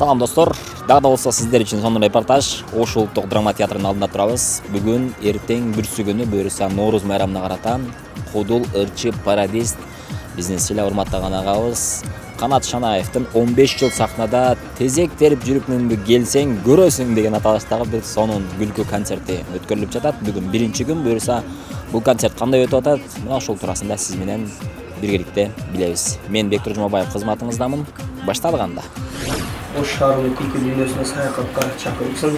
Салам достор, дагы да болсо сиздер үчүн сонун репортаж. Ош улуттук драма театрынын алдында турабыз. Бүгүн эртең бүрсү күнү буюрса Ноорuz майрамына карата Кудул ырчы пародист бизнесчи эле урматтаган агабыз Канат Шанаевдин 15 жыл сахнада тезек терип жүрүп келсең көрөсүң деген аталыштагы бир сонун күлкү концерти өткөрүлүп жатат. Бүгүн биринчи күн буюрса бул концерт кандай өтүп атат? Мына ошол туурасында сиз менен биргеликте билебиз. Мен Бектур Жумабаев кызматыңыздамын. Башталганда. Ош шаарынын тийки дүйнөсүнө саякатка чакырыпсың.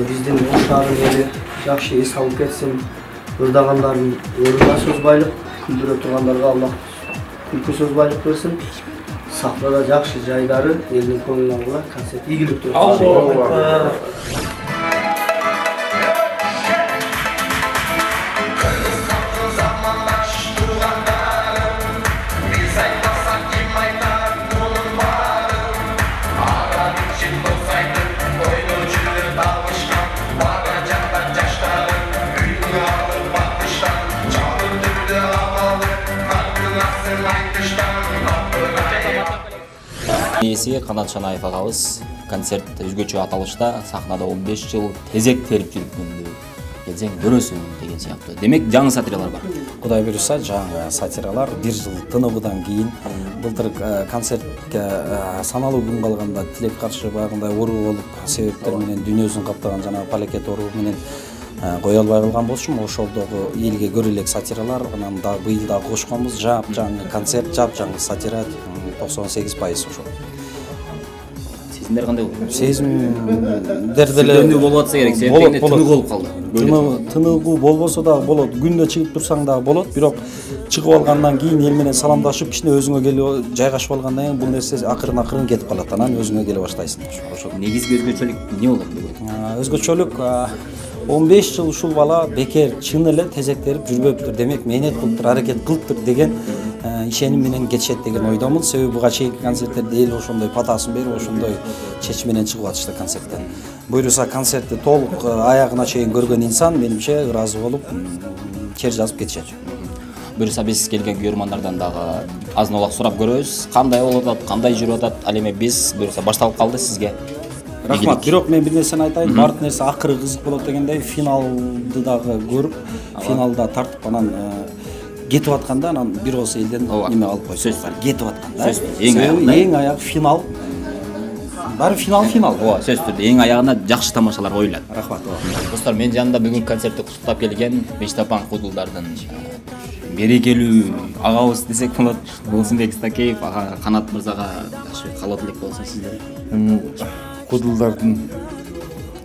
Биздин Ош шаарынын эли жакшы эс алып кетсин. Ырдагандардын өрүнө созбайлык, күлдүрө тургандарга Аллах күлкү созбайлык берсин. Сахнада жакшы жайдары элдин көңүлүн алгыла концерт ийгиликтүү. Иеси Канат Шанаев агабыз концерт өзгөчө аталышта сахнада 15 жыл тезек терип жүрүп келсең көрөсүң деген сыяктуу. Демек жаңы сатиралар бар. Кудай буюрса жаңы сатиралар 1 жыл тыныгуудан кийин былтыр концертке саналуу күн калганда тилек каршы багындай оору болуп себептер менен дүйнөсүн каптаган жана палекет оору менен кое албай калган болчумун. Ошолдогу элге көрө элек сатиралар анан дагы быйыл дагы кошконбуз. Жаңы концерт, жаңы сатира 98% ошол. Сезимдер кандай болду? Сезимдер деле тынуу болуп атса керек. Себептен тынуу болуп калды. Тынуу болбосо дагы болот. Күндө чыгып турсаң дагы болот. Бирок чыгып алгандан кийин эл менен саламдашып, кичине өзүңө келип жайгашып алгандан кийин бул нерсе акырын келип калат. Анан өзүңө келе баштайсың. Ошол негизги өзгөчөлүк эмне болот деп? Өзгөчөлүк 15 жыл ушул бала бекер чын эле тезек терип жүрбөптүр. Демек мээнет кылыптыр, аракет кылыптыр деген ишеним менен кетишет деген ойдомун. Себеби буга чейинки концерттерде эл ошондой патасын берип, ошондой чечим менен чыгып атышты концерттен. Буюрса концертти толук аягына чейин көргөн инсан менимче ыраазы болуп, чер жазып кетишет. Буюрса биз келген көрөрмандардан дагы азын-олак сурап көрөбүз. Кандай болуп атат, кандай жүрүп атат? Ал эми биз буюрса башталып калды сизге. Рахмат. Бирок мен бир нерсени айтайын. Бардык нерсе акыры кызык болот дегендей финалды дагы көрүп, финалда тартып анан кетип атканда анан бир оз элден неме алып койсоң. Кетип атканда. Эң аяк финал. Баары финал. Ооба, сөзсүз түрдө эң аягына жакшы тамашалар коюлат. Рахмат. Достор, мен жанында бүгүн концертти куттуктап келген Мечтапан Кудулдардын берекелүү агабыз десек болот. Болсунбек Стакеев Канат мырзага калоо тилек болсун сиздер. Кудулдардын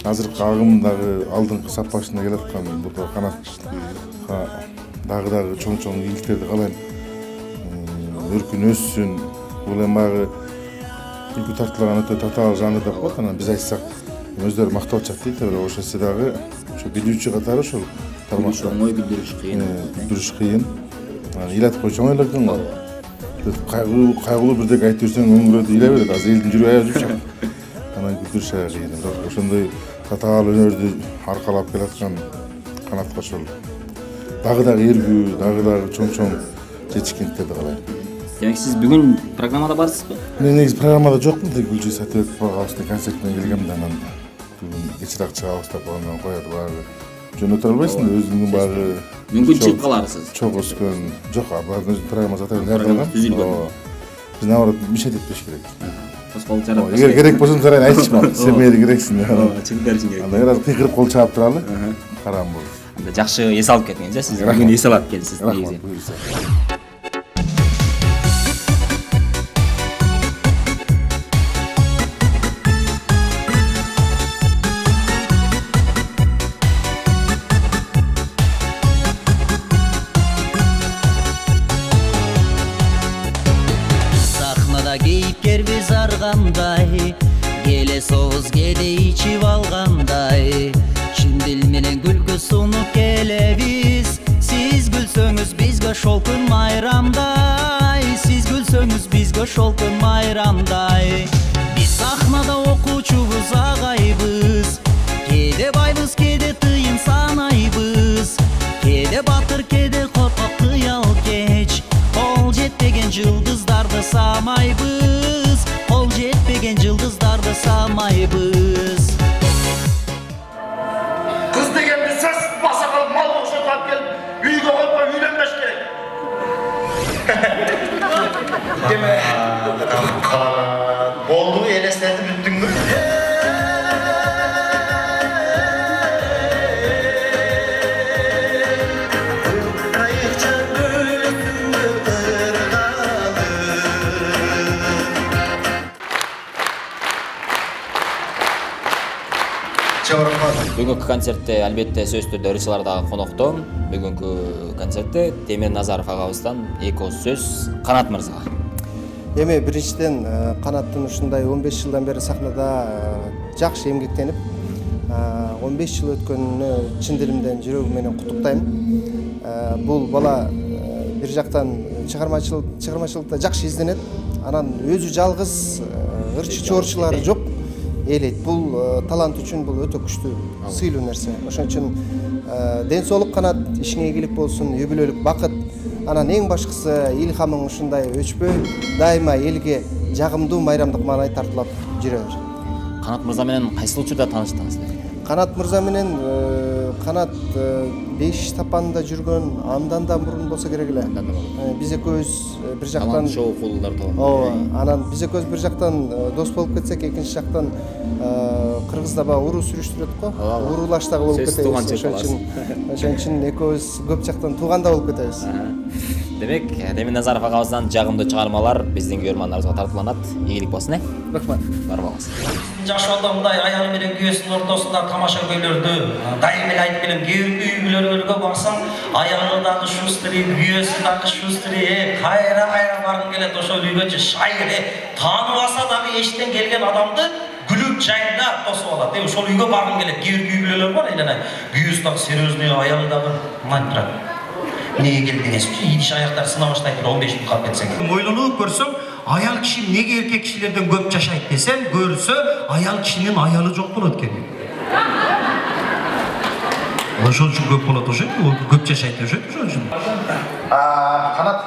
азыркы агымдагы алдыңкы сапасына келаткан бул Канатка дагы чоң ийгиликтерди каалайм. Өркүн өссүн. Бул эми баягы күлкү тартылган өтө татаал жанр деп коет. Анан биз айтсак өздөрү мактап атышат дейт. Бирок ошол дагы ошо билүүчү катары ошол тармакта оңой билдириш кыйын. Ыйлатып койчу оңой эле экен го. Кайгылуу бирдеке айтып жүрсөң өңгүрөдү ыйлай берет. Азыр элдин жүрөгү аяп жүрчү. Анан күлдүрүш кыйын. Ошондой татаал өнөрдү аркалап келаткан Канатка ошол дагы эргүү, дагы чоң жетишкендиктерди каалайм. Демек сиз бүгүн программада барсызбы? Мен негизи программада жокмун. Гүлчү Сатыбек агабыздын концертине келгем да анан бүгүн кечирээк чыгабыз деп анан коёду баягы. Жөн өтө албайсың да өзүңдүн баягы мүмкүн чыгып каларсыз. Чоң өскөн. Жок, баягы программа затайын даярдалган. Биз наоборот мишет этпеш керек. Эгер керек болсо жарайын айтышма. Сен мени керексиң. Чындары керек. Анда бир кыйкырып кол чаап туралы. Карам болду. Анда жакшы эс алып кетиңиз, сиз бүгүн эс алып келдиңиз негизи. Сахнада кейипкер биз аргандай, келе соғыз кеде ичип алгандай, чын дил менен күлкү сунуп келебиз. Сиз күлсөңүз бизге шол күн майрамдай, сиз күлсөңүз бизге шол күн майрамдай. Биз сахнада окуучубуз агайбыз, кеде байбыз, кеде тыйын санайбыз, кеде батыр, кеде коркок кыял кеч. Кол жетпеген жылдыздарды самайбыз, кол жетпеген жылдыздар жасамайбыз. Kız degенди сөз баса калып мал окшотуп алып келип үйгө койпой үйлөнбөш керек. Деме болду элестетип бүттүңбү? Бүгүнкү концертте албетте сөзсүз түрдө ырчылар дагы конокто. Бүгүнкү концертте Темир Назаров агабыздан эки ооз сөз Канат мырзага. Эми биринчиден Канаттын ушундай 15 жылдан бери сахнада жакшы эмгектенип, 15 жыл өткөнүнө чын дилимден жүрөгүм менен куттуктайм. Бул бала бир жактан чыгармачылыкта жакшы изденет, анан өзү жалгыз ырчы чоорчулары жок. Элейт. Бул талант үчүн бул өтө күчтүү, сыйлуу нерсе. Ошон үчүн ден соолук Канат, ишиңе ийгилик болсун, үй-бүлөлүк бакыт. Анан эң башкысы илхамың ушундай өчпөй, дайыма элге жагымдуу майрамдык маанай тартуулап жүрө бер. Канат мырза менен кайсы учурда тааныштыңыз? Канат мырза менен Канат 5 тапанда жүргөн андан да мурун болсо керек эле. Биз экөөбүз бир жактан шоу кулдар тобу. Ооба, анан биз экөөбүз бир жактан дос болуп кетсек, экинчи жактан Кыргызда ба уруу сүрүштүрөт го. Уруулаштагы болуп кетебиз. Ошон үчүн экөөбүз көп жактан тууганда болуп кетебиз. Демек, Темир Назаров агабыздан жагымдуу чыгармалар биздин көрөрмандарыбызга тартууланат. Ийгилик болсун, Рахмат. Бар болуңуз. Жаш балда мындай аялы менен күйөөсүнүн ортосунда тамаша көйлөрдү дайым эле айтып келем, кээ бир үй бүлөлөргө барсаң, аялы дагы шустри, күйөөсү дагы шустри, кайра баргың келет, ошол үйгөчү шай эле таанып алса дагы эчтен келген адамды күлүп жайында тосуп алат. Ошол үйгө баргың келет. Кээ бир үй бүлөлөр бар, эле күйөөсү дагы серьезный, аялы дагы мынтип турат. Неге келдиңиз? Идиш аяктар сына баштайт, 15 жыл калып кетсең. Ойлонуп көрсөң, аял киши неге эркек кишилерден көп жашайт десем, көрсө, аял кишинин аялы жок болот экен. Ошол үчүн көп болот, ошо көп жашайт, ошол үчүн. Канат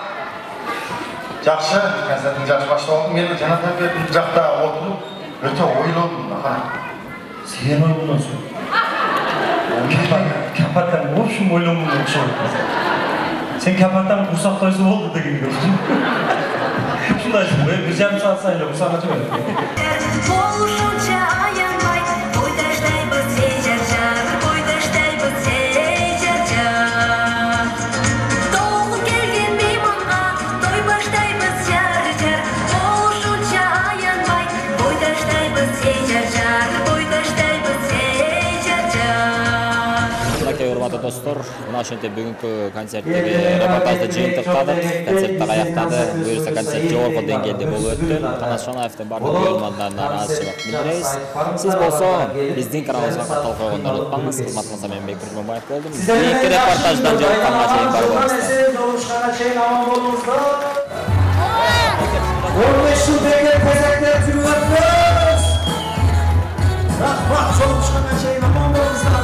жакшы, концерттин жакшы башталды. Мен жанатан бери бул жакта отуруп, өтө ойлодум. Сен ойлоносуң. Капаттан в общем ойлонуп окшойт. Sen kapattan kursak toysu oldu da gibi gördüm. Şundayım, bir yarım saat sayıyla kursak açıyorum. Урматтуу достор, мына ошентип бүгүнкү концерттеги репортажды жыйынтыктадык. Концерт так аяктады. Буюрса концерт жогорку деңгээлде болуп өттү. Канат Шонаевдин бардык көрөрмандарына ыраазычылык билдиребиз. Сиз болсо биздин каналыбызга катталып койгонду унутпаңыз. Кызмат мырза, мен Бек Тургунбаев болдум. Кийинки репортаждан жолукканга чейин бар болуңуздар. 15 жыл деген кезектер жүрүп өтөбүз. Рахмат, жолугушканга чейин аман болуңуздар.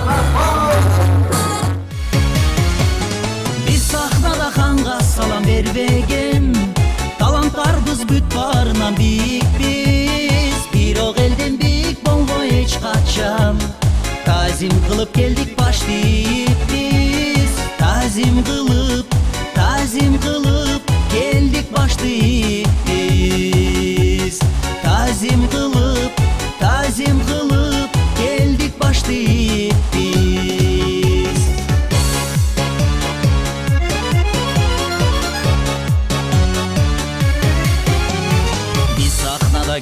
Салам бербеген таланттарбыз бүт барынан бийикпиз, бирок элден бийик болбой эч качан. Тазим кылып келдик баш тийиппиз, тазим кылып келдик баш тийиппиз, тазим кылып келдик баш тийиппиз.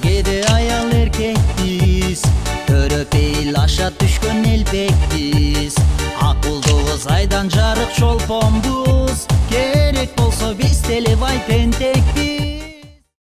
Kede ayal erkekpiz, törөпейил аша түшкөн элбекпиz. Акылдуубуз айдан жарык чолпонбуз, керек болсо биз телебай тентек